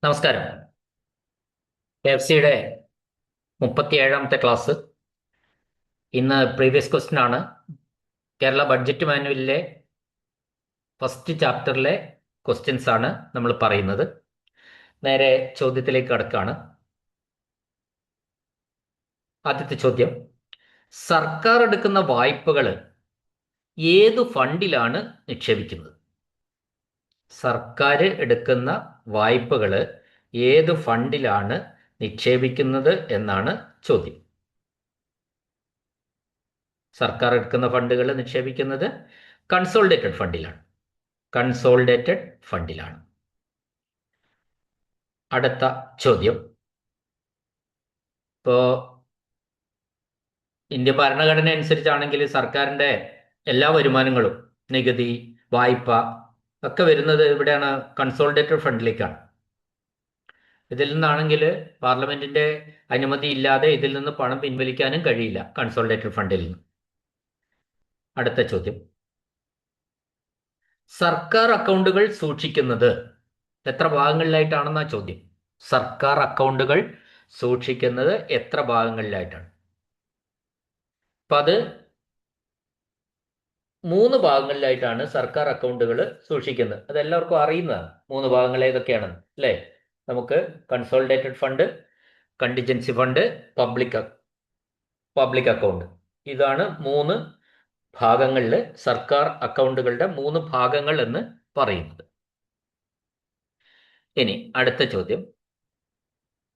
നമസ്കാരം. എഫ് സിയുടെ 37ാമത്തെ ക്ലാസ്. ഇന്ന് പ്രീവിയസ് ക്വസ്റ്റ്യൻ ആണ്. കേരള ബഡ്ജറ്റ് മാനുവലിലെ ഫസ്റ്റ് ചാപ്റ്ററിലെ ക്വസ്റ്റ്യൻസ് ആണ് നമ്മൾ പറയുന്നത്. നേരെ ചോദ്യത്തിലേക്ക് കടക്കാണ്. ആദ്യത്തെ ചോദ്യം: സർക്കാർ എടുക്കുന്ന വായ്പകൾ ഏതു ഫണ്ടിലാണ് നിക്ഷേപിക്കുന്നത്? സർക്കാർ എടുക്കുന്ന വായ്പകൾ ഏതു ഫണ്ടിലാണ് നിക്ഷേപിക്കുന്നത് എന്നാണ് ചോദ്യം. സർക്കാർ എടുക്കുന്ന ഫണ്ടുകൾ നിക്ഷേപിക്കുന്നത് കൺസോളിഡേറ്റഡ് ഫണ്ടിലാണ്. കൺസോളിഡേറ്റഡ് ഫണ്ടിലാണ്. അടുത്ത ചോദ്യം: ഇപ്പോ ഇന്ത്യ ഭരണഘടന അനുസരിച്ചാണെങ്കിൽ സർക്കാരിന്റെ എല്ലാ വരുമാനങ്ങളും, നികുതി, വായ്പ ഒക്കെ വരുന്നത് എവിടെയാണ്? കൺസോളിഡേറ്റഡ് ഫണ്ടിലേക്കാണ്. ഇതിൽ നിന്നാണെങ്കിൽ പാർലമെന്റിന്റെ അനുമതി ഇല്ലാതെ ഇതിൽ നിന്ന് പണം പിൻവലിക്കാനും കഴിയില്ല കൺസോളിഡേറ്റഡ് ഫണ്ടിൽ നിന്ന്. അടുത്ത ചോദ്യം: സർക്കാർ അക്കൗണ്ടുകൾ സൂക്ഷിക്കുന്നത് എത്ര ഭാഗങ്ങളിലായിട്ടാണെന്നാ ചോദ്യം. സർക്കാർ അക്കൗണ്ടുകൾ സൂക്ഷിക്കുന്നത് എത്ര ഭാഗങ്ങളിലായിട്ടാണ്? അപ്പൊ അത് 3 ഭാഗങ്ങളിലായിട്ടാണ് സർക്കാർ അക്കൗണ്ടുകൾ സൂക്ഷിക്കുന്നത്. അത് എല്ലാവർക്കും അറിയുന്നതാണ്. 3 ഭാഗങ്ങൾ ഏതൊക്കെയാണെന്ന് അല്ലേ? നമുക്ക് consolidated fund, contingency fund, public account. ഇതാണ് 3 ഭാഗങ്ങളിൽ സർക്കാർ അക്കൗണ്ടുകളുടെ 3 ഭാഗങ്ങൾ എന്ന് പറയുന്നത്. ഇനി അടുത്ത ചോദ്യം: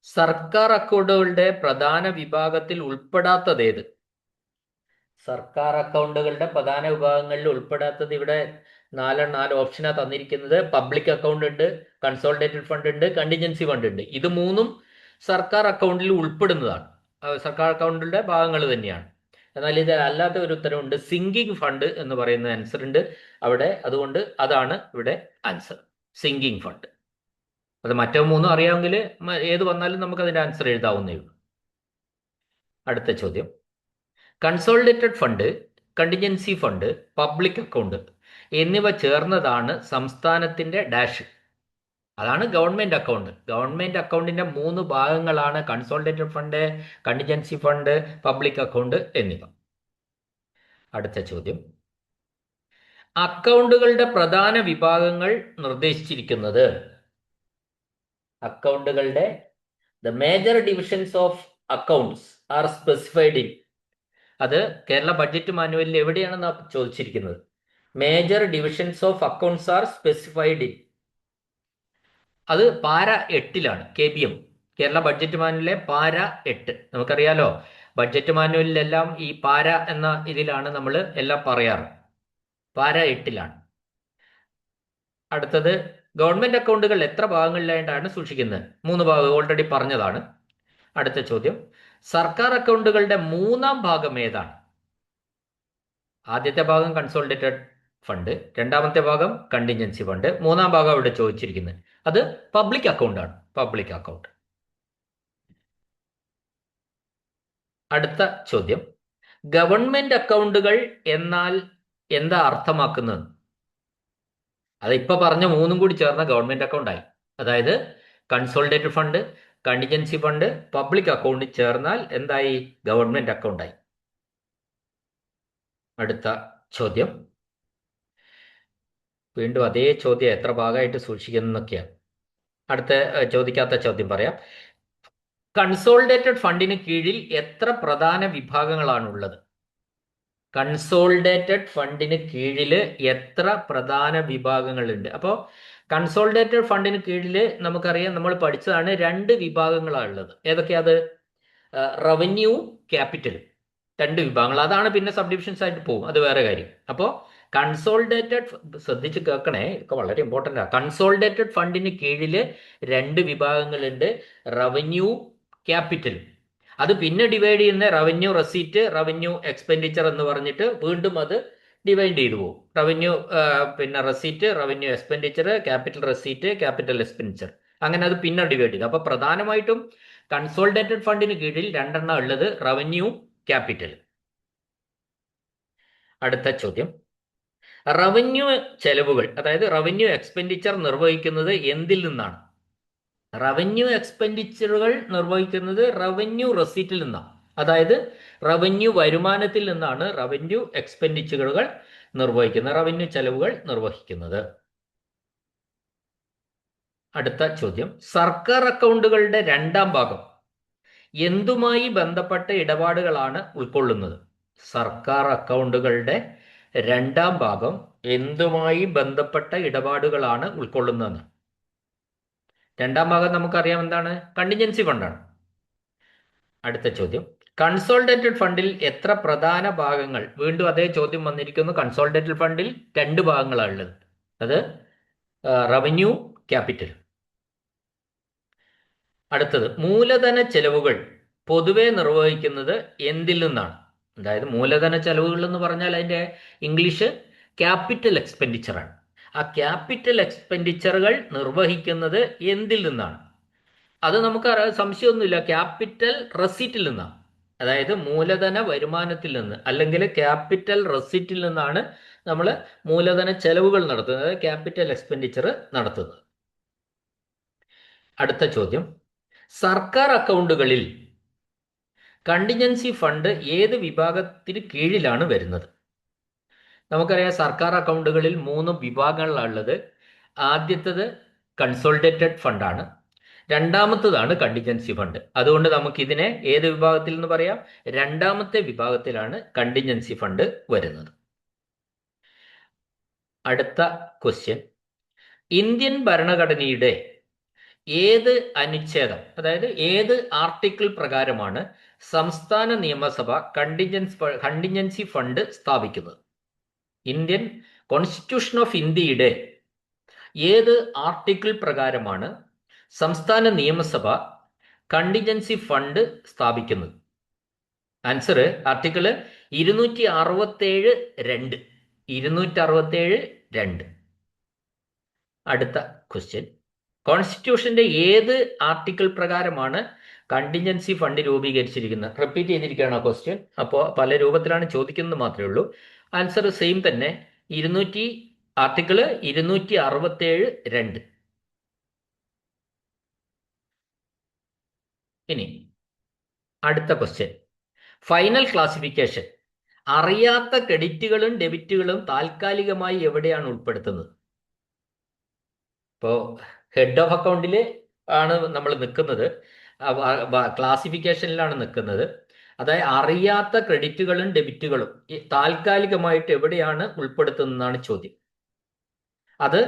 സർക്കാർ അക്കൗണ്ടുകളുടെ പ്രധാന വിഭാഗത്തിൽ ഉൾപ്പെടാത്തത് ഏത്? സർക്കാർ അക്കൗണ്ടുകളുടെ പ്രധാന വിഭാഗങ്ങളിൽ ഉൾപ്പെടാത്തത് ഇവിടെ 4 ഓപ്ഷനാണ് തന്നിരിക്കുന്നത്. പബ്ലിക് അക്കൗണ്ട് ഉണ്ട്, കൺസോളിഡേറ്റഡ് ഫണ്ട് ഉണ്ട്, കണ്ടിജൻസി ഫണ്ട് ഉണ്ട്. ഇത് 3ഉം സർക്കാർ അക്കൗണ്ടിൽ ഉൾപ്പെടുന്നതാണ്. സർക്കാർ അക്കൗണ്ടിന്റെ ഭാഗങ്ങൾ തന്നെയാണ്. എന്നാൽ ഇത് അല്ലാത്ത ഒരു ഉത്തരവുണ്ട്, സിങ്കിങ് ഫണ്ട് എന്ന് പറയുന്ന ആൻസർ ഉണ്ട് അവിടെ. അതുകൊണ്ട് അതാണ് ഇവിടെ ആൻസർ, സിങ്കിങ് ഫണ്ട്. അത് മറ്റോ 3 അറിയാമെങ്കിൽ ഏത് വന്നാലും നമുക്ക് അതിന്റെ ആൻസർ എഴുതാവുന്നേ ഉള്ളൂ. അടുത്ത ചോദ്യം: consolidated fund, contingency fund, public account എന്നിവ ചേർന്നതാണ് സംസ്ഥാനത്തിന്റെ ഡാഷ്. അതാണ് ഗവൺമെന്റ് അക്കൗണ്ട്. ഗവൺമെന്റ് അക്കൗണ്ടിന്റെ 3 ഭാഗങ്ങളാണ് consolidated fund, contingency fund, public account എന്നിവ. അടുത്ത ചോദ്യം: അക്കൗണ്ടുകളുടെ പ്രധാന വിഭാഗങ്ങൾ നിർദ്ദേശിച്ചിരിക്കുന്നത്. അക്കൗണ്ടുകളുടെ the major divisions of accounts are specified in. അത് കേരള ബഡ്ജറ്റ് മാനുവലിൽ എവിടെയാണെന്ന് ചോദിച്ചിരിക്കുന്നത്. Major divisions of accounts are specified in. അത് പാര 8ലാണ്. KBM, കേരള ബഡ്ജറ്റ് മാനുവലിലെ പാര 8. നമുക്കറിയാലോ, ബഡ്ജറ്റ് മാനുവലിലെല്ലാം ഈ പാര എന്ന ഇതിലാണ് നമ്മൾ എല്ലാം പറയാറ്. പാര 8ലാണ്. അടുത്തത്: ഗവൺമെന്റ് അക്കൗണ്ടുകൾ എത്ര ഭാഗങ്ങളിലായിട്ടാണ് സൂക്ഷിക്കുന്നത്? 3 ഭാഗം ഓൾറെഡി പറഞ്ഞതാണ്. അടുത്ത ചോദ്യം: സർക്കാർ അക്കൗണ്ടുകളുടെ 3ാം ഭാഗം ഏതാണ്? ആദ്യത്തെ ഭാഗം കൺസോളിഡേറ്റഡ് ഫണ്ട്, രണ്ടാമത്തെ ഭാഗം കണ്ടിൻജൻസി ഫണ്ട്, 3ാം ഭാഗം ഇവിടെ ചോദിച്ചിരിക്കുന്നത്. അത് പബ്ലിക് അക്കൗണ്ട് ആണ്. Public account. അടുത്ത ചോദ്യം: ഗവൺമെന്റ് അക്കൗണ്ടുകൾ എന്നാൽ എന്താ അർത്ഥമാക്കുന്നത്? അത് ഇപ്പൊ പറഞ്ഞ 3ഉം കൂടി ചേർന്ന ഗവൺമെന്റ് അക്കൗണ്ട് ആയി. അതായത് consolidated fund, contingency fund, public account ചേർന്നാൽ എന്തായി? ഗവൺമെന്റ് അക്കൗണ്ട് ആയി. അടുത്ത ചോദ്യം: വീണ്ടും അതേ ചോദ്യം, എത്ര ഭാഗമായിട്ട് സൂക്ഷിക്കുന്നൊക്കെയാണ്. അടുത്ത ചോദിക്കാത്ത ചോദ്യം പറയാം. കൺസോളിഡേറ്റഡ് ഫണ്ടിന് കീഴിൽ എത്ര പ്രധാന വിഭാഗങ്ങളാണുള്ളത്? കൺസോളിഡേറ്റഡ് ഫണ്ടിന് കീഴിൽ എത്ര പ്രധാന വിഭാഗങ്ങളുണ്ട്? അപ്പോൾ കൺസോളിഡേറ്റഡ് ഫണ്ടിന് കീഴിൽ നമുക്കറിയാം, നമ്മൾ പഠിച്ചതാണ്, 2 വിഭാഗങ്ങളാണ് ഉള്ളത്. ഏതൊക്കെയാത്? Revenue, capital. 2 വിഭാഗങ്ങൾ. അതാണ് പിന്നെ സബ് ഡിവിഷൻസ് ആയിട്ട് പോകും, അത് വേറെ കാര്യം. അപ്പോൾ കൺസോളിഡേറ്റഡ്, ശ്രദ്ധിച്ച് കേൾക്കണേ, ഇതൊക്കെ വളരെ ഇമ്പോർട്ടൻ്റ് ആണ്. കൺസോളിഡേറ്റഡ് ഫണ്ടിന് കീഴിൽ 2 വിഭാഗങ്ങളുണ്ട്, റവന്യൂ, ക്യാപിറ്റൽ. അത് പിന്നെ ഡിവൈഡ് ചെയ്യുന്ന റവന്യൂ റെസീറ്റ്, റവന്യൂ എക്സ്പെൻഡിച്ചർ എന്ന് പറഞ്ഞിട്ട് വീണ്ടും അത് ഡിവൈഡ് ചെയ്തു പോകും. റവന്യൂ പിന്നെ receipt, revenue expenditure, capital receipt, capital expenditure, അങ്ങനെ അത് പിന്നെ ഡിവൈഡ് ചെയ്തു. അപ്പൊ പ്രധാനമായിട്ടും കൺസോളിഡേറ്റഡ് ഫണ്ടിന് കീഴിൽ 2 എണ്ണം ഉള്ളത്, റവന്യൂ, ക്യാപിറ്റൽ. അടുത്ത ചോദ്യം: റവന്യൂ ചെലവുകൾ, അതായത് റവന്യൂ എക്സ്പെൻഡിച്ചർ നിർവഹിക്കുന്നത് എന്തിൽ നിന്നാണ്? റവന്യൂ എക്സ്പെൻഡിച്ചറുകൾ നിർവഹിക്കുന്നത് റവന്യൂ റെസീറ്റിൽ നിന്നാണ്. അതായത് റവന്യൂ വരുമാനത്തിൽ നിന്നാണ് റവന്യൂ എക്സ്പെൻഡിച്ചറുകൾ നിർവഹിക്കുന്നത്, റവന്യൂ ചെലവുകൾ നിർവഹിക്കുന്നത്. അടുത്ത ചോദ്യം, സർക്കാർ അക്കൗണ്ടുകളുടെ രണ്ടാം ഭാഗം എന്തുമായി ബന്ധപ്പെട്ട ഇടപാടുകളാണ് ഉൾക്കൊള്ളുന്നത്? സർക്കാർ അക്കൗണ്ടുകളുടെ രണ്ടാം ഭാഗം എന്തുമായി ബന്ധപ്പെട്ട ഇടപാടുകളാണ് ഉൾക്കൊള്ളുന്നത്? രണ്ടാം ഭാഗം നമുക്കറിയാം എന്താണ്, കണ്ടിൻജൻസി ഫണ്ടാണ്. അടുത്ത ചോദ്യം, കൺസോളിഡേറ്റഡ് ഫണ്ടിൽ എത്ര പ്രധാന ഭാഗങ്ങൾ? വീണ്ടും അതേ ചോദ്യം വന്നിരിക്കുന്നു. കൺസോളിഡേറ്റഡ് ഫണ്ടിൽ രണ്ട് ഭാഗങ്ങളാണ് ഉള്ളത്. അത് റവന്യൂ, ക്യാപിറ്റൽ. അടുത്തത്, മൂലധന ചെലവുകൾ പൊതുവെ നിർവഹിക്കുന്നത് എന്തിൽ നിന്നാണ്? അതായത് മൂലധന ചെലവുകൾ എന്ന് പറഞ്ഞാൽ അതിന്റെ ഇംഗ്ലീഷ് ക്യാപിറ്റൽ എക്സ്പെൻഡിച്ചർ ആണ്. ആ ക്യാപിറ്റൽ എക്സ്പെൻഡിച്ചറുകൾ നിർവഹിക്കുന്നത് എന്തിൽ നിന്നാണ്? അത് നമുക്ക് സംശയമൊന്നുമില്ല, ക്യാപിറ്റൽ റെസീറ്റിൽ നിന്നാണ്. അതായത് മൂലധന വരുമാനത്തിൽ നിന്ന് അല്ലെങ്കിൽ ക്യാപിറ്റൽ റെസീറ്റിൽ നിന്നാണ് നമ്മൾ മൂലധന ചെലവുകൾ നടത്തുന്നത്, ക്യാപിറ്റൽ എക്സ്പെൻഡിച്ചർ നടത്തുന്നത്. അടുത്ത ചോദ്യം, സർക്കാർ അക്കൗണ്ടുകളിൽ കണ്ടിൻജൻസി ഫണ്ട് ഏത് വിഭാഗത്തിന് കീഴിലാണ് വരുന്നത്? നമുക്കറിയാം സർക്കാർ അക്കൗണ്ടുകളിൽ 3 വിഭാഗങ്ങളാണുള്ളത്. ആദ്യത്തേത് കൺസോളിഡേറ്റഡ് ഫണ്ടാണ്, രണ്ടാമത്തതാണ് കണ്ടിൻജൻസി ഫണ്ട്. അതുകൊണ്ട് നമുക്ക് ഇതിനെ ഏത് വിഭാഗത്തിൽ എന്ന് പറയാം? രണ്ടാമത്തെ വിഭാഗത്തിലാണ് കണ്ടിൻജൻസി ഫണ്ട് വരുന്നത്. അടുത്ത ക്വസ്റ്റ്യൻ, ഇന്ത്യൻ ഭരണഘടനയുടെ ഏത് അനുച്ഛേദം, അതായത് ഏത് ആർട്ടിക്കിൾ പ്രകാരമാണ് സംസ്ഥാന നിയമസഭ കണ്ടിൻജൻസി ഫണ്ട് സ്ഥാപിക്കുന്നത്? ഇന്ത്യൻ കോൺസ്റ്റിറ്റ്യൂഷൻ ഓഫ് ഇന്ത്യയുടെ ഏത് ആർട്ടിക്കിൾ പ്രകാരമാണ് സംസ്ഥാന നിയമസഭ കണ്ടിൻജൻസി ഫണ്ട് സ്ഥാപിക്കുന്നത്? Answer article 267(2). 267(2). അടുത്ത ക്വസ്റ്റ്യൻ, കോൺസ്റ്റിറ്റ്യൂഷന്റെ ഏത് ആർട്ടിക്കിൾ പ്രകാരമാണ് കണ്ടിൻജൻസി ഫണ്ട് രൂപീകരിച്ചിരിക്കുന്നത്? റിപ്പീറ്റ് ചെയ്തിരിക്കുകയാണ് ക്വസ്റ്റ്യൻ, അപ്പോൾ പല രൂപത്തിലാണ് ചോദിക്കുന്നത് മാത്രമേ ഉള്ളൂ. ആൻസർ സെയിം തന്നെ, ആർട്ടിക്കിൾ 267(2). ഇനി അടുത്ത ക്വസ്റ്റ്യൻ, ഫൈനൽ ക്ലാസിഫിക്കേഷൻ അറിയാത്ത ക്രെഡിറ്റുകളും ഡെബിറ്റുകളും താൽക്കാലികമായി എവിടെയാണ് ഉൾപ്പെടുത്തുന്നത്? ഇപ്പോൾ ഹെഡ് ഓഫ് അക്കൗണ്ടിൽ ആണ് നമ്മൾ നിൽക്കുന്നത്, ക്ലാസിഫിക്കേഷനിലാണ് നിൽക്കുന്നത്. അതായത് അറിയാത്ത ക്രെഡിറ്റുകളും ഡെബിറ്റുകളും താൽക്കാലികമായിട്ട് എവിടെയാണ് ഉൾപ്പെടുത്തുന്നതാണ് ചോദ്യം. അത്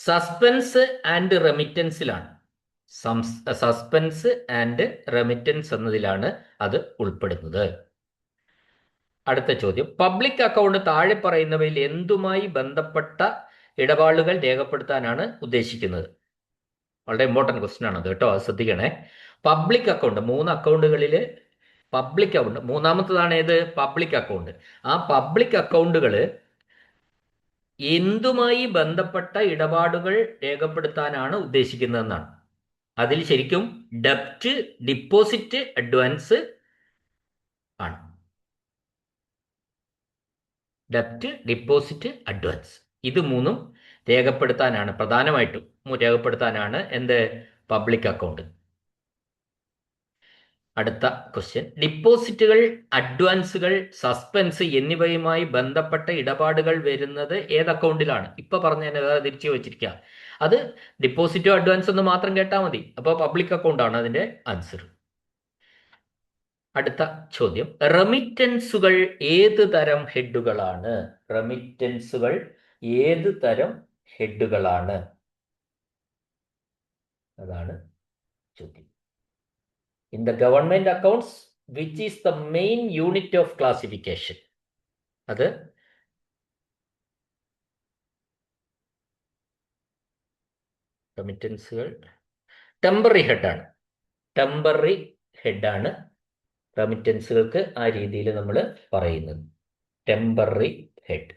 സസ്പെൻസ് ആൻഡ് റെമിറ്റൻസിലാണ്. സസ്പെൻസ് ആൻഡ് റെമിറ്റൻസ് എന്നതിലാണ് അത് ഉൾപ്പെടുന്നത്. അടുത്ത ചോദ്യം, പബ്ലിക് അക്കൗണ്ട് താഴെ പറയുന്നവയിൽ എന്തുമായി ബന്ധപ്പെട്ട ഇടപാടുകൾ രേഖപ്പെടുത്താനാണ് ഉദ്ദേശിക്കുന്നത്? വളരെ ഇമ്പോർട്ടൻറ്റ് ക്വസ്റ്റ്യൻ ആണ് അത് കേട്ടോ, അത് ശ്രദ്ധിക്കണേ. പബ്ലിക് അക്കൗണ്ട്, 3 അക്കൗണ്ടുകളിൽ പബ്ലിക് അക്കൗണ്ട്, മൂന്നാമത്തതാണ് ഏത്? Public account. ആ പബ്ലിക് അക്കൗണ്ടുകൾ എന്തുമായി ബന്ധപ്പെട്ട ഇടപാടുകൾ രേഖപ്പെടുത്താനാണ് ഉദ്ദേശിക്കുന്നതെന്നാണ്. അതിൽ ശരിക്കും ഡെപ്റ്റ്, ഡിപ്പോസിറ്റ്, അഡ്വാൻസ് ആണ്. ഡെപ്റ്റ്, ഡിപ്പോസിറ്റ്, അഡ്വാൻസ്, ഇത് 3ഉം രേഖപ്പെടുത്താനാണ്, പ്രധാനമായിട്ടും രേഖപ്പെടുത്താനാണ് എന്ത്? Public account. അടുത്ത ക്വസ്റ്റ്യൻ, ഡിപ്പോസിറ്റുകൾ, അഡ്വാൻസുകൾ, സസ്പെൻസ് എന്നിവയുമായി ബന്ധപ്പെട്ട ഇടപാടുകൾ വരുന്നത് ഏത് അക്കൗണ്ടിലാണ്? ഇപ്പൊ പറഞ്ഞതിന് തിരിച്ചു വെച്ചിരിക്കുക. അത് ഡിപ്പോസിറ്റോ അഡ്വാൻസ് എന്ന് മാത്രം കേട്ടാൽ മതി, അപ്പോൾ പബ്ലിക് അക്കൗണ്ട് ആണ് അതിന്റെ ആൻസർ. അടുത്ത ചോദ്യം, റെമിറ്റൻസുകൾ ഏത് തരം ഹെഡുകളാണ്? റെമിറ്റൻസുകൾ ഏത് തരം ഹെഡുകളാണ്? അതാണ് ചോദ്യം. In the government accounts which is the main unit of classification? അത് റെമിറ്റൻസുകൾ ടെമ്പററി ഹെഡാണ്. ടെമ്പററി ഹെഡാണ് റെമിറ്റൻസുകൾക്ക് ആ രീതിയിൽ നമ്മൾ പറയുന്നത്, ടെമ്പററി ഹെഡ്.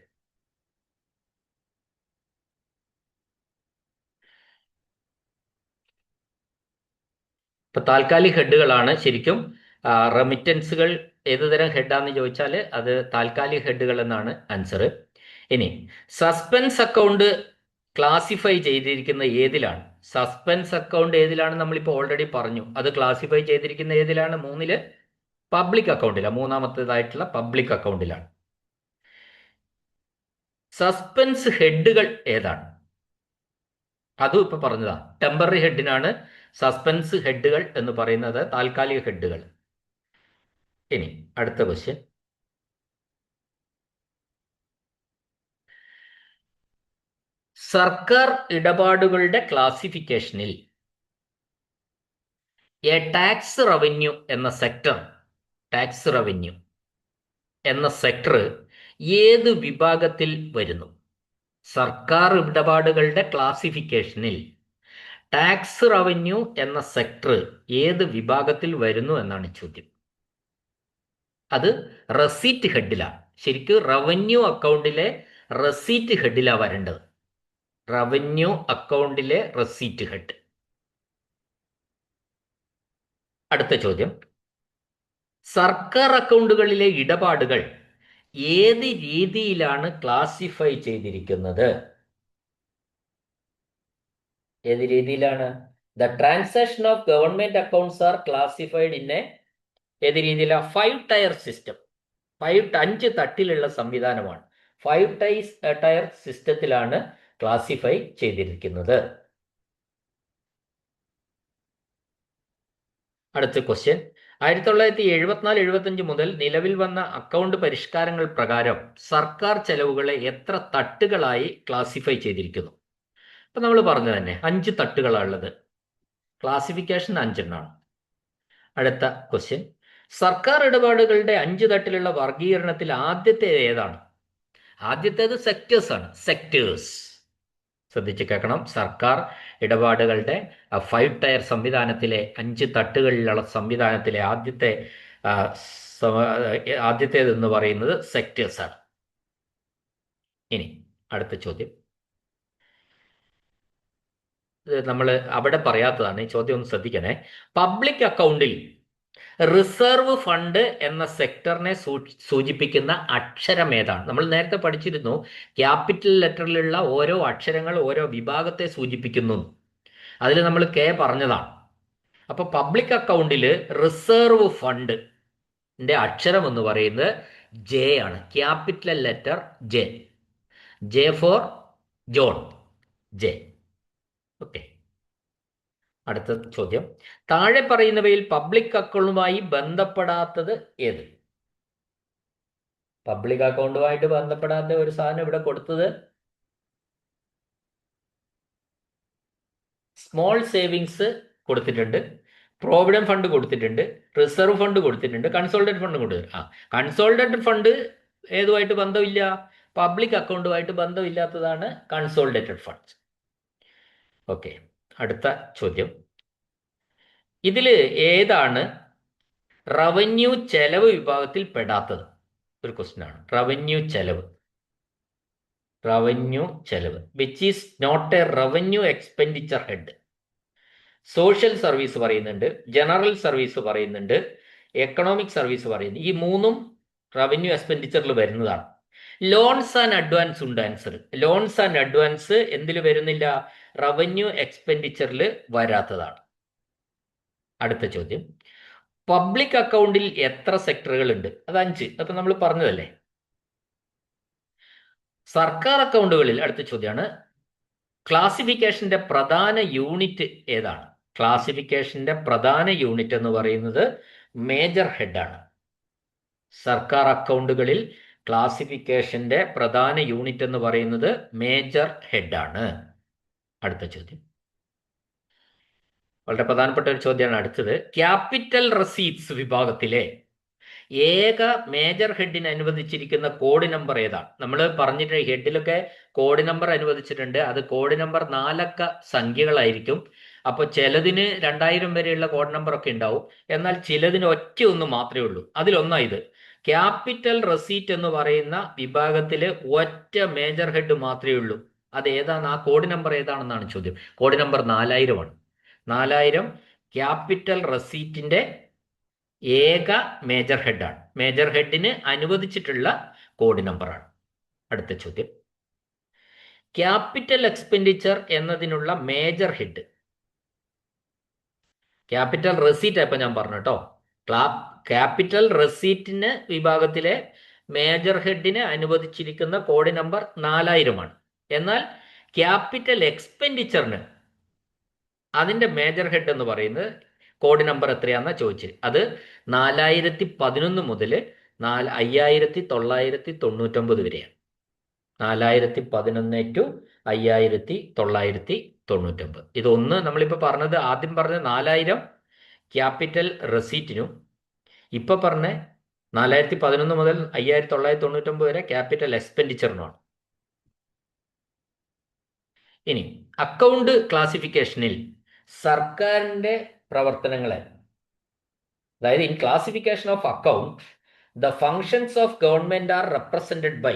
ഇപ്പൊ താൽക്കാലിക ഹെഡുകളാണ് ശരിക്കും. റെമിറ്റൻസുകൾ ഏത് തരം ഹെഡാന്ന് ചോദിച്ചാൽ അത് താൽക്കാലിക ഹെഡുകൾ എന്നാണ് ആൻസർ. ഇനി സസ്പെൻസ് അക്കൗണ്ട് ക്ലാസിഫൈ ചെയ്തിരിക്കുന്ന ഏതിലാണ്? സസ്പെൻസ് അക്കൗണ്ട് ഏതിലാണ്? നമ്മളിപ്പോൾ ഓൾറെഡി പറഞ്ഞു. അത് ക്ലാസിഫൈ ചെയ്തിരിക്കുന്ന ഏതിലാണ്? മൂന്നില് പബ്ലിക് അക്കൗണ്ടിലാണ്. മൂന്നാമത്തേതായിട്ടുള്ള പബ്ലിക് അക്കൗണ്ടിലാണ്. സസ്പെൻസ് ഹെഡുകൾ ഏതാണ്? അതും ഇപ്പൊ പറഞ്ഞതാ. ടെമ്പററി ഹെഡിനാണ് സസ്പെൻസ് ഹെഡുകൾ എന്ന് പറയുന്നത്, താൽക്കാലിക ഹെഡുകൾ. ഇനി അടുത്ത ക്വസ്റ്റ്യൻ. സർക്കാർ ഇടപാടുകളുടെ ക്ലാസിഫിക്കേഷനിൽ ടാക്സ് റവന്യൂ എന്ന സെക്ടർ, ടാക്സ് റവന്യൂ എന്ന സെക്ടർ ഏത് വിഭാഗത്തിൽ വരുന്നു? സർക്കാർ ഇടപാടുകളുടെ ക്ലാസിഫിക്കേഷനിൽ ടാക്സ് റവന്യൂ എന്ന സെക്ടർ ഏത് വിഭാഗത്തിൽ വരുന്നു എന്നാണ് ചോദ്യം. അത് റെസീറ്റ് ഹെഡിലാണ്. ശരിക്കും റവന്യൂ അക്കൗണ്ടിലെ റെസീറ്റ് ഹെഡിലാണ് വരേണ്ടത്. റവന്യൂ അക്കൗണ്ടിലെ റെസീറ്റ് ഹെഡ്. അടുത്ത ചോദ്യം. സർക്കാർ അക്കൗണ്ടുകളിലെ ഇടപാടുകൾ ഏത് രീതിയിലാണ് ക്ലാസിഫൈ ചെയ്തിരിക്കുന്നത്? ഏത് രീതിയിലാണ്? The transaction of government accounts R classified in ഏത് രീതിയിലാണ്? 5 ടയർ സിസ്റ്റം. 5 തട്ടിലുള്ള സംവിധാനമാണ്. 5 ടയർ സിസ്റ്റത്തിലാണ് ക്ലാസിഫൈ ചെയ്തിരിക്കുന്നത്. അടുത്ത ക്വസ്റ്റ്യൻ. 1974-75 മുതൽ നിലവിൽ വന്ന അക്കൗണ്ട് പരിഷ്കാരങ്ങൾ പ്രകാരം സർക്കാർ ചെലവുകളെ എത്ര തട്ടുകളായി ക്ലാസിഫൈ ചെയ്തിരിക്കുന്നു? ഇപ്പൊ നമ്മൾ പറഞ്ഞു തന്നെ 5 തട്ടുകളാണുള്ളത്. ക്ലാസിഫിക്കേഷൻ 5 എണ്ണമാണ്. അടുത്ത ക്വസ്റ്റ്യൻ. സർക്കാർ ഇടപാടുകളുടെ 5 തട്ടിലുള്ള വർഗീകരണത്തിൽ ആദ്യത്തേത് ഏതാണ്? ആദ്യത്തേത് സെക്ടേഴ്സ് ആണ്. സെക്ടേഴ്സ് ശ്രദ്ധിച്ച് കേൾക്കണം. സർക്കാർ ഇടപാടുകളുടെ 5 ടയർ സംവിധാനത്തിലെ 5 തട്ടുകളിലുള്ള സംവിധാനത്തിലെ ആദ്യത്തേതെന്ന് പറയുന്നത് സെക്ടേഴ്സ് ആണ്. ഇനി അടുത്ത ചോദ്യം. നമ്മൾ അവിടെ പറയാത്തതാണ്. ഈ ചോദ്യം ഒന്ന് ശ്രദ്ധിക്കണേ. പബ്ലിക് അക്കൗണ്ടിൽ റിസർവ് ഫണ്ട് എന്ന സെക്ടറിനെ സൂചിപ്പിക്കുന്ന അക്ഷരം ഏതാണ്? നമ്മൾ നേരത്തെ പഠിച്ചിരുന്നു, ക്യാപിറ്റൽ ലെറ്ററിലുള്ള ഓരോ അക്ഷരങ്ങൾ ഓരോ വിഭാഗത്തെ സൂചിപ്പിക്കുന്നു. അതിൽ നമ്മൾ കെ പറഞ്ഞതാണ്. അപ്പൊ പബ്ലിക് അക്കൗണ്ടിൽ റിസർവ് ഫണ്ടിന്റെ അക്ഷരം എന്ന് പറയുന്നത് ജെ ആണ്. Capital letter J. J for John. J. Okay. അടുത്ത ചോദ്യം. താഴെ പറയുന്നവയിൽ പബ്ലിക് അക്കൗണ്ടുമായി ബന്ധപ്പെടാത്തത് ഏത്? പബ്ലിക് അക്കൗണ്ടുമായിട്ട് ബന്ധപ്പെടാത്ത ഒരു സാധനം ഇവിടെ കൊടുത്തത് സ്മോൾ സേവിങ്സ് കൊടുത്തിട്ടുണ്ട്, പ്രോവിഡന്റ് ഫണ്ട് കൊടുത്തിട്ടുണ്ട്, റിസർവ് ഫണ്ട് കൊടുത്തിട്ടുണ്ട്, കൺസോളിഡേറ്റഡ് ഫണ്ട് കൊടുത്തിട്ടുണ്ട്. കൺസോളിഡേറ്റഡ് ഫണ്ട് ഏതുമായിട്ട് ബന്ധമില്ല? പബ്ലിക് അക്കൗണ്ടുമായിട്ട് ബന്ധമില്ലാത്തതാണ് കൺസോളിഡേറ്റഡ് ഫണ്ട്. ഓക്കെ. അടുത്ത ചോദ്യം. ഇതില് ഏതാണ് റവന്യൂ ചെലവ് വിഭാഗത്തിൽ പെടാത്തത്? ഒരു ക്വസ്റ്റ്യൻ ആണ്. റവന്യൂ ചെലവ് which is not a revenue expenditure head. Social service പറയുന്നുണ്ട്, ജനറൽ സർവീസ് പറയുന്നുണ്ട്, എക്കണോമിക് സർവീസ് പറയുന്നു. ഈ മൂന്നും റവന്യൂ എക്സ്പെൻഡിച്ചറിൽ വരുന്നതാണ്. ലോൺസ് ആൻഡ് അഡ്വാൻസ് ഉണ്ട് ആൻസർ. ലോൺസ് ആൻഡ് അഡ്വാൻസ് എന്തിൽ വരുന്നില്ല? റവന്യൂ എക്സ്പെൻഡിച്ചറിൽ വരാത്തതാണ്. അടുത്ത ചോദ്യം. പബ്ലിക് അക്കൗണ്ടിൽ എത്ര സെക്ടറുകൾ ഉണ്ട്? അത് 5. അപ്പൊ നമ്മൾ പറഞ്ഞതല്ലേ. സർക്കാർ അക്കൗണ്ടുകളിൽ, അടുത്ത ചോദ്യമാണ്, ക്ലാസിഫിക്കേഷന്റെ പ്രധാന യൂണിറ്റ് ഏതാണ്? ക്ലാസിഫിക്കേഷന്റെ പ്രധാന യൂണിറ്റ് എന്ന് പറയുന്നത് മേജർ ഹെഡാണ്. സർക്കാർ അക്കൗണ്ടുകളിൽ ക്ലാസിഫിക്കേഷന്റെ പ്രധാന യൂണിറ്റ് എന്ന് പറയുന്നത് മേജർ ഹെഡാണ്. അടുത്ത ചോദ്യം വളരെ പ്രധാനപ്പെട്ട ഒരു ചോദ്യമാണ് അടുത്തത്. ക്യാപിറ്റൽ റെസീപ്റ്റ്സ് വിഭാഗത്തിലെ ഏക മേജർ ഹെഡിന് അനുവദിച്ചിരിക്കുന്ന കോഡ് നമ്പർ ഏതാണ്? നമ്മൾ പറഞ്ഞിട്ട് ഹെഡിലൊക്കെ കോഡ് നമ്പർ അനുവദിച്ചിട്ടുണ്ട്. അത് കോഡ് നമ്പർ 4 അക്ക സംഖ്യകളായിരിക്കും. അപ്പോൾ ചിലതിന് 2000 വരെയുള്ള കോഡ് നമ്പർ ഒക്കെ ഉണ്ടാവും. എന്നാൽ ചിലതിന് ഒറ്റ മാത്രമേ ഉള്ളൂ. അതിലൊന്നാ ഇത്. ക്യാപിറ്റൽ റെസീറ്റ് എന്ന് പറയുന്ന വിഭാഗത്തിൽ ഒറ്റ മേജർ ഹെഡ് മാത്രമേ ഉള്ളൂ. അത് ഏതാണ്? ആ കോഡ് നമ്പർ ഏതാണെന്നാണ് ചോദ്യം. കോഡ് നമ്പർ 4000 ആണ്. 4000 ക്യാപിറ്റൽ റെസീറ്റിന്റെ ഏക മേജർ ഹെഡാണ്. മേജർ ഹെഡിന് അനുവദിച്ചിട്ടുള്ള കോഡ് നമ്പറാണ്. അടുത്ത ചോദ്യം. ക്യാപിറ്റൽ എക്സ്പെൻഡിച്ചർ എന്നതിനുള്ള മേജർ ഹെഡ്, ക്യാപിറ്റൽ റെസീറ്റ് ഇപ്പൊ ഞാൻ പറഞ്ഞു കേട്ടോ. ക്യാപിറ്റൽ റെസീറ്റിന് വിഭാഗത്തിലെ മേജർ ഹെഡിന് അനുവദിച്ചിരിക്കുന്ന കോഡ് നമ്പർ 4000ആണ്. എന്നാൽ ക്യാപിറ്റൽ എക്സ്പെൻഡിച്ചറിന് അതിന്റെ മേജർ ഹെഡ് എന്ന് പറയുന്നത് കോഡ് നമ്പർ എത്രയാണെന്നാ ചോദിച്ചത്. അത് 4011 മുതൽ 5999 വരെയാണ്. 4011 ടു 5999. ഇതൊന്ന് നമ്മളിപ്പോൾ പറഞ്ഞത്, ആദ്യം പറഞ്ഞ 4000 ക്യാപിറ്റൽ റെസീറ്റിനും ഇപ്പൊ പറഞ്ഞ 4011 മുതൽ 5999 വരെ ക്യാപിറ്റൽ എക്സ്പെൻഡിച്ചറിനുമാണ്. ഇനി അക്കൗണ്ട് ക്ലാസിഫിക്കേഷനിൽ സർക്കാരിന്റെ പ്രവർത്തനങ്ങളെ, അതായത് in classification of account the functions of government are represented by,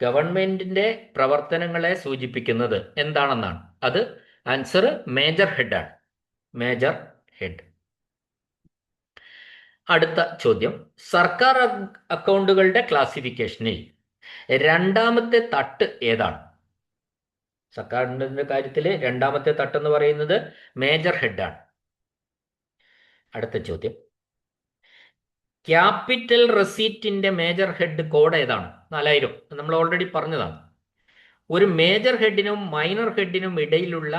ഗവൺമെന്റിന്റെ പ്രവർത്തനങ്ങളെ സൂചിപ്പിക്കുന്നത് എന്താണെന്നാണ്. അത് ആൻസർ മേജർ ഹെഡ് ആണ്. Major head. അടുത്ത ചോദ്യം, സർക്കാർ അക്കൗണ്ടുകളുടെ ക്ലാസിഫിക്കേഷനിൽ രണ്ടാമത്തെ തട്ട് ഏതാണ്? സർക്കാരിന്റെ കാര്യത്തിൽ രണ്ടാമത്തെ തട്ട് എന്ന് പറയുന്നത് മേജർ ഹെഡ് ആണ്. അടുത്ത ചോദ്യം, ക്യാപിറ്റൽ റെസീറ്റിന്റെ മേജർ ഹെഡ് കോഡ് ഏതാണ്? 4000 നമ്മൾ ഓൾറെഡി പറഞ്ഞതാണ്. ഒരു മേജർ ഹെഡിനും മൈനർ ഹെഡിനും ഇടയിലുള്ള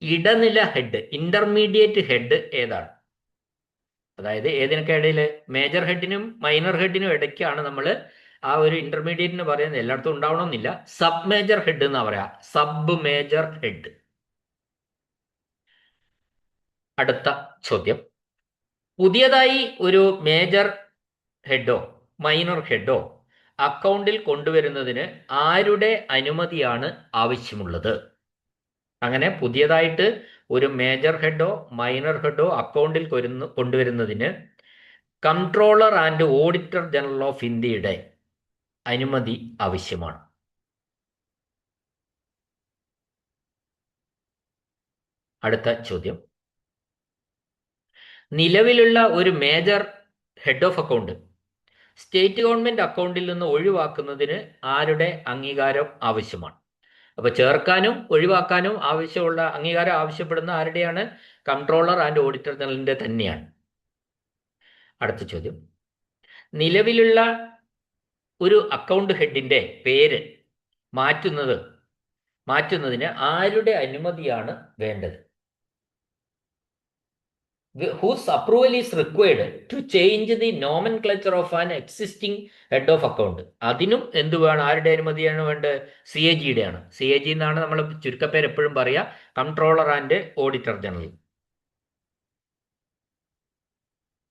ഇടനില ഹെഡ്, ഇന്റർമീഡിയറ്റ് ഹെഡ് ഏതാണ്? അതായത് ഏതിനൊക്കെ ഇടയിൽ? മേജർ ഹെഡിനും മൈനർ ഹെഡിനും ഇടയ്ക്കാണ് നമ്മൾ ആ ഒരു ഇന്റർമീഡിയറ്റിന് പറയുന്നത്. എല്ലായിടത്തും ഉണ്ടാവണമെന്നില്ല. സബ് മേജർ ഹെഡ് എന്നാ പറയാ, സബ് മേജർ ഹെഡ്. അടുത്ത ചോദ്യം, പുതിയതായി ഒരു മേജർ ഹെഡോ മൈനർ ഹെഡോ അക്കൗണ്ടിൽ കൊണ്ടുവരുന്നതിന് ആരുടെ അനുമതിയാണ് ആവശ്യമുള്ളത്? അങ്ങനെ പുതിയതായിട്ട് ഒരു മേജർ ഹെഡോ മൈനർ ഹെഡോ അക്കൗണ്ടിൽ കൊണ്ടുവരുന്നതിന് controller and auditor general of ഇന്ത്യയുടെ അനുമതി ആവശ്യമാണ്. അടുത്ത ചോദ്യം, നിലവിലുള്ള ഒരു major head of account state government അക്കൗണ്ടിൽ നിന്ന് ഒഴിവാക്കുന്നതിന് ആരുടെ അംഗീകാരം ആവശ്യമാണ്? അപ്പൊ ചേർക്കാനും ഒഴിവാക്കാനും ആവശ്യമുള്ള അംഗീകാരം ആവശ്യപ്പെടുന്ന ആരുടെയാണ്? കൺട്രോളർ ആൻഡ് ഓഡിറ്റർ ജനറലിന്റെ തന്നെയാണ്. അടുത്ത ചോദ്യം, നിലവിലുള്ള ഒരു അക്കൗണ്ട് ഹെഡിന്റെ പേര് മാറ്റുന്നതിന് ആരുടെ അനുമതിയാണ് വേണ്ടത്? whose approval is required to change the nomenclature of an existing head of account. അതിനും എന്ത് വേണം? ആരുടെ അനുമതിയാണ് വേണ്ടത്? CAG-യുടെ ആണ്. CAG എന്നാണ് നമ്മൾ ചുരുക്കപ്പേര് എപ്പോഴും പറയാ, കൺട്രോളർ ആൻഡ് ഓഡിറ്റർ ജനറൽ.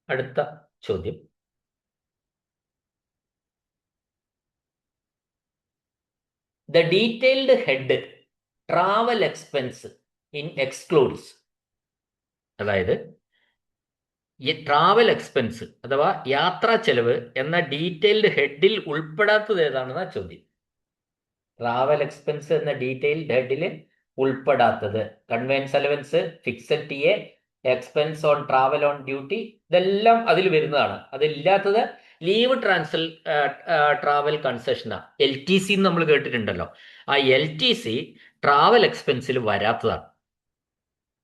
അടുത്ത ചോദ്യം, the detailed head travel expense in excludes, അതായത് ഈ ട്രാവൽ എക്സ്പെൻസ് അഥവാ യാത്രാ ചെലവ് എന്ന ഡീറ്റെയിൽഡ് ഹെഡിൽ ഉൾപ്പെടാത്തത് ഏതാണെന്നാ ചോദ്യം. ട്രാവൽ എക്സ്പെൻസ് എന്ന ഡീറ്റെയിൽഡ് ഹെഡിൽ ഉൾപ്പെടാത്തത് conveyance allowance, fixed TA, expense on travel on duty, ഇതെല്ലാം അതിൽ വരുന്നതാണ്. അതില്ലാത്തത് ലീവ് ട്രാവൽ കൺസെഷനാ, LTC നമ്മൾ കേട്ടിട്ടുണ്ടല്ലോ. ആ LTC ട്രാവൽ എക്സ്പെൻസിൽ വരാത്തതാണ്.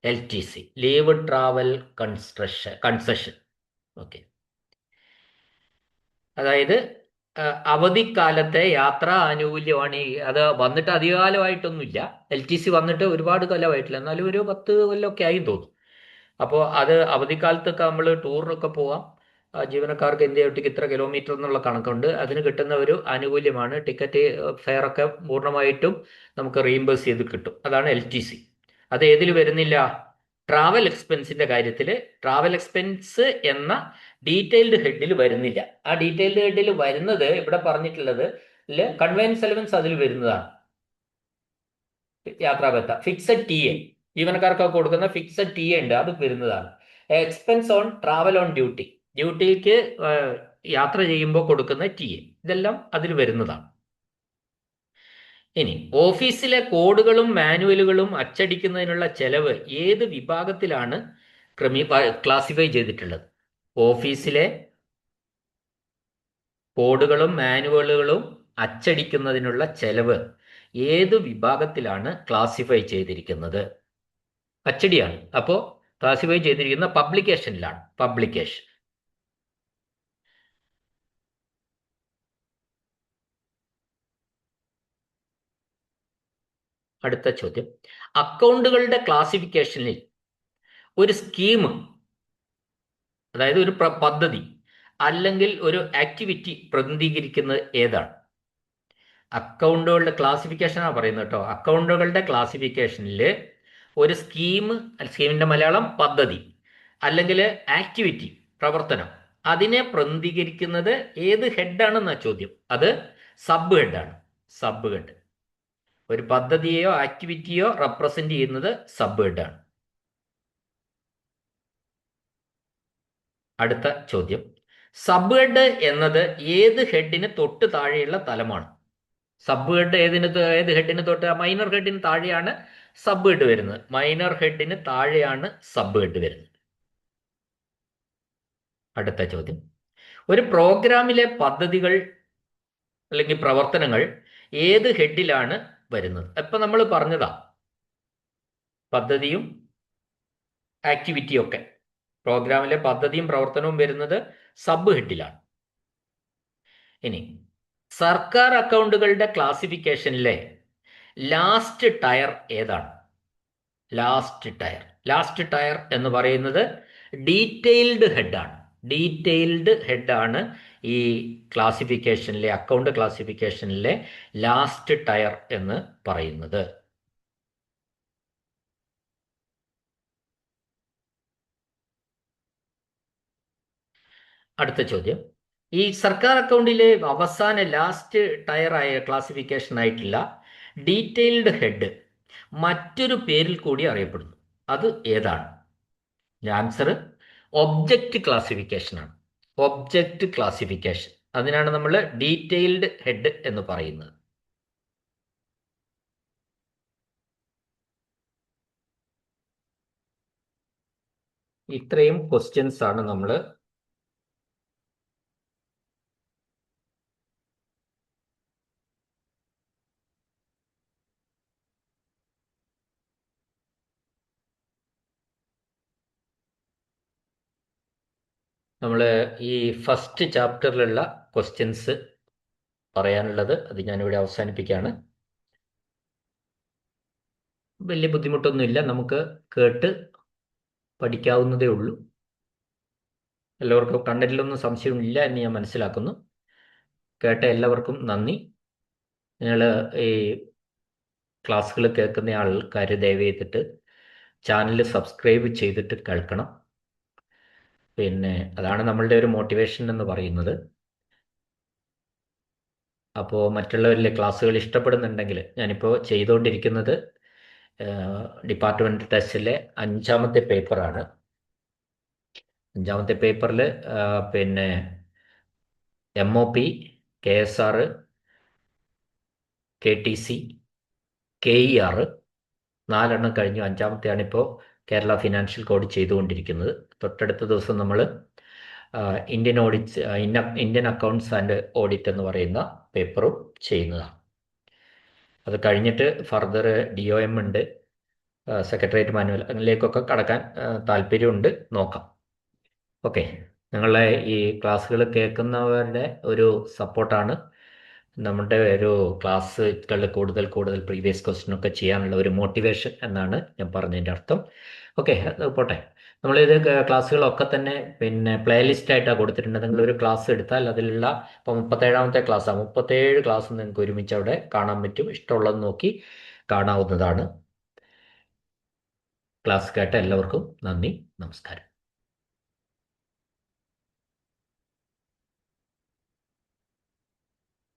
LTC, leave travel concession. Okay, അതായത് അവധിക്കാലത്തെ യാത്രാ ആനുകൂല്യമാണ്. അത് വന്നിട്ട് അധികകാലമായിട്ടൊന്നുമില്ല. LTC വന്നിട്ട് ഒരുപാട് കാലമായിട്ടില്ല, എന്നാലും ഒരു 10 കൊല്ലമൊക്കെ ആയി തോന്നും. അപ്പോൾ അത് അവധിക്കാലത്തൊക്കെ നമ്മൾ ടൂറിനൊക്കെ പോവാം. ജീവനക്കാർക്ക് ഇന്ത്യ ഒട്ടിക്ക് ഇത്ര കിലോമീറ്റർ എന്നുള്ള കണക്കുണ്ട്. അതിന് കിട്ടുന്ന ഒരു ആനുകൂല്യമാണ്. ടിക്കറ്റ് ഫെയർ ഒക്കെ പൂർണ്ണമായിട്ടും നമുക്ക് റീഇംബേഴ്സ് ചെയ്ത് കിട്ടും. അതാണ് LTC. അത് ഏതിൽ വരുന്നില്ല? ട്രാവൽ എക്സ്പെൻസിന്റെ കാര്യത്തിൽ ട്രാവൽ എക്സ്പെൻസ് എന്ന ഡീറ്റെയിൽഡ് ഹെഡിൽ വരുന്നില്ല. ആ ഡീറ്റെയിൽഡ് ഹെഡിൽ വരുന്നത് ഇവിടെ പറഞ്ഞിട്ടുള്ളത് കൺവെയൻസ് അലവൻസ് അതിൽ വരുന്നതാണ്. യാത്രാബത്ത, ഫിക്സഡ് TA, ജീവനക്കാർക്കൊക്കെ കൊടുക്കുന്ന ഫിക്സഡ് TA ഉണ്ട്, അത് വരുന്നതാണ്. Expense on travel on duty, ഡ്യൂട്ടിക്ക് യാത്ര ചെയ്യുമ്പോൾ കൊടുക്കുന്ന TA, ഇതെല്ലാം അതിൽ വരുന്നതാണ്. ഇനി ഓഫീസിലെ കോഡുകളും മാനുവലുകളും അച്ചടിക്കുന്നതിനുള്ള ചെലവ് ഏത് വിഭാഗത്തിലാണ് ക്ലാസിഫൈ ചെയ്തിട്ടുള്ളത്? ഓഫീസിലെ കോഡുകളും മാനുവലുകളും അച്ചടിക്കുന്നതിനുള്ള ചെലവ് ഏത് വിഭാഗത്തിലാണ് ക്ലാസിഫൈ ചെയ്തിരിക്കുന്നത്? അച്ചടിയാണ്. അപ്പോൾ ക്ലാസിഫൈ ചെയ്തിരിക്കുന്ന പബ്ലിക്കേഷനിലാണ്. പബ്ലിക്കേഷൻ. അടുത്ത ചോദ്യം, അക്കൗണ്ടുകളുടെ ക്ലാസിഫിക്കേഷനിൽ ഒരു സ്കീം, അതായത് ഒരു പദ്ധതി അല്ലെങ്കിൽ ഒരു ആക്ടിവിറ്റി പ്രതിനിധീകരിക്കുന്നത് ഏതാണ്? അക്കൗണ്ടുകളുടെ ക്ലാസിഫിക്കേഷനാണ് പറയുന്നത് കേട്ടോ. അക്കൗണ്ടുകളുടെ ക്ലാസിഫിക്കേഷനിൽ ഒരു സ്കീമിന്റെ മലയാളം പദ്ധതി, അല്ലെങ്കിൽ ആക്ടിവിറ്റി പ്രവർത്തനം, അതിനെ പ്രതിനിധീകരിക്കുന്നത് ഏത് ഹെഡാണെന്നാ ചോദ്യം. അത് സബ് ഹെഡാണ്. Sub head. ഒരു പദ്ധതിയെയോ ആക്ടിവിറ്റിയോ റെപ്രസെന്റ് ചെയ്യുന്നത് സബ് ഹെഡാണ്. അടുത്ത ചോദ്യം, സബ് ഹെഡ് എന്നത് ഏത് ഹെഡിന് തൊട്ട് താഴെയുള്ള തലമാണ്? സബ് ഹെഡ് ഏത് ഹെഡിന് തൊട്ട്? മൈനർ ഹെഡിന് താഴെയാണ് സബ് ഹെഡ് വരുന്നത്. മൈനർ ഹെഡിന് താഴെയാണ് സബ് ഹെഡ് വരുന്നത്. അടുത്ത ചോദ്യം, ഒരു പ്രോഗ്രാമിലെ പദ്ധതികൾ അല്ലെങ്കിൽ പ്രവർത്തനങ്ങൾ ഏത് ഹെഡിലാണ് വരുന്നത്? ഇപ്പൊ നമ്മൾ പറഞ്ഞതാ, പദ്ധതിയും ആക്ടിവിറ്റിയും ഒക്കെ. പ്രോഗ്രാമിലെ പദ്ധതിയും പ്രവർത്തനവും വരുന്നത് സബ് ഹെഡിലാണ്. ഇനി സർക്കാർ അക്കൗണ്ടുകളുടെ ക്ലാസിഫിക്കേഷനിലെ ലാസ്റ്റ് ടയർ ഏതാണ്? ലാസ്റ്റ് ടയർ എന്ന് പറയുന്നത് ഡീറ്റെയിൽഡ് ഹെഡാണ്. ഡീറ്റെയിൽഡ് ഹെഡാണ് ഈ ക്ലാസിഫിക്കേഷനിലെ, അക്കൗണ്ട് ക്ലാസിഫിക്കേഷനിലെ ലാസ്റ്റ് ടയർ എന്ന് പറയുന്നത്. അടുത്ത ചോദ്യം, ഈ സർക്കാർ അക്കൗണ്ടിലെ അവസാന ലാസ്റ്റ് ടയർ ആയ ക്ലാസിഫിക്കേഷൻ ആയിട്ടുള്ള ഡീറ്റെയിൽഡ് ഹെഡ് മറ്റൊരു പേരിൽ കൂടി അറിയപ്പെടുന്നു. അത് ഏതാണ്? ആൻസർ ഒബ്ജക്റ്റ് ക്ലാസിഫിക്കേഷൻ ആണ്. ഒബ്ജക്റ്റ് ക്ലാസിഫിക്കേഷൻ, അതിനാണ് നമ്മൾ ഡീറ്റെയിൽഡ് ഹെഡ് എന്ന് പറയുന്നത്. ഇത്രയും ക്വസ്റ്റ്യൻസ് ആണ് നമ്മൾ ഈ ഫസ്റ്റ് ചാപ്റ്ററിലുള്ള ക്വസ്റ്റ്യൻസ് പറയാനുള്ളത്. അത് ഞാനിവിടെ അവസാനിപ്പിക്കുകയാണ്. വലിയ ബുദ്ധിമുട്ടൊന്നുമില്ല, നമുക്ക് കേട്ട് പഠിക്കാവുന്നതേ ഉള്ളൂ. എല്ലാവർക്കും കണ്ടന്റിലൊന്നും സംശയമില്ല എന്ന് ഞാൻ മനസ്സിലാക്കുന്നു. കേട്ട എല്ലാവർക്കും നന്ദി. നിങ്ങൾ ഈ ക്ലാസ്സുകൾ കേൾക്കുന്ന ആൾക്കാർ ദയവ് ചെയ്തിട്ട് ചാനൽ സബ്സ്ക്രൈബ് ചെയ്തിട്ട് കേൾക്കണം. പിന്നെ അതാണ് നമ്മളുടെ ഒരു മോട്ടിവേഷൻ എന്ന് പറയുന്നത്. അപ്പോൾ മറ്റുള്ളവരിലെ ക്ലാസ്സുകൾ ഇഷ്ടപ്പെടുന്നുണ്ടെങ്കിൽ, ഞാനിപ്പോൾ ചെയ്തുകൊണ്ടിരിക്കുന്നത് ഡിപ്പാർട്ട്മെൻറ്റ് ടെസ്റ്റിലെ 5ാമത്തെ പേപ്പറാണ്. 5ാമത്തെ പേപ്പറിൽ പിന്നെ MOP, KSR, KTC, KER 4 കഴിഞ്ഞു. 5ാമത്തെയാണ് ഇപ്പോൾ കേരള ഫിനാൻഷ്യൽ കോഡ് ചെയ്തുകൊണ്ടിരിക്കുന്നത്. തൊട്ടടുത്ത ദിവസം നമ്മൾ ഇന്ത്യൻ അക്കൗണ്ട്സ് ആൻഡ് ഓഡിറ്റ് എന്ന് പറയുന്ന പേപ്പറും ചെയ്യുന്നതാണ്. അത് കഴിഞ്ഞിട്ട് ഫർദർ DOM ഉണ്ട്, സെക്രട്ടേറിയറ്റ് മാനുവൽ, അതിലേക്കൊക്കെ കടക്കാൻ താല്പര്യമുണ്ട്. നോക്കാം. ഓക്കെ, നിങ്ങളെ ഈ ക്ലാസ്സുകൾ കേൾക്കുന്നവരുടെ ഒരു സപ്പോർട്ടാണ് നമ്മുടെ ഒരു ക്ലാസ്സുകൾ കൂടുതൽ പ്രീവിയസ് ക്വസ്റ്റ്യനൊക്കെ ചെയ്യാനുള്ള ഒരു മോട്ടിവേഷൻ എന്നാണ് ഞാൻ പറഞ്ഞതിൻ്റെ അർത്ഥം. ഓക്കെ, അത് പോട്ടെ. നമ്മളിത് ക്ലാസ്സുകളൊക്കെ തന്നെ പിന്നെ പ്ലേലിസ്റ്റ് ആയിട്ടാണ് കൊടുത്തിട്ടുണ്ട്. നിങ്ങളൊരു ക്ലാസ് എടുത്താൽ അതിലുള്ള, ഇപ്പോൾ 37ാമത്തെ ക്ലാസ്സാണ്, 37 ക്ലാസ് നിങ്ങൾക്ക് ഒരുമിച്ച് അവിടെ കാണാൻ പറ്റും. ഇഷ്ടമുള്ളത് നോക്കി കാണാവുന്നതാണ്. ക്ലാസ് കേട്ട എല്ലാവർക്കും നന്ദി, നമസ്കാരം.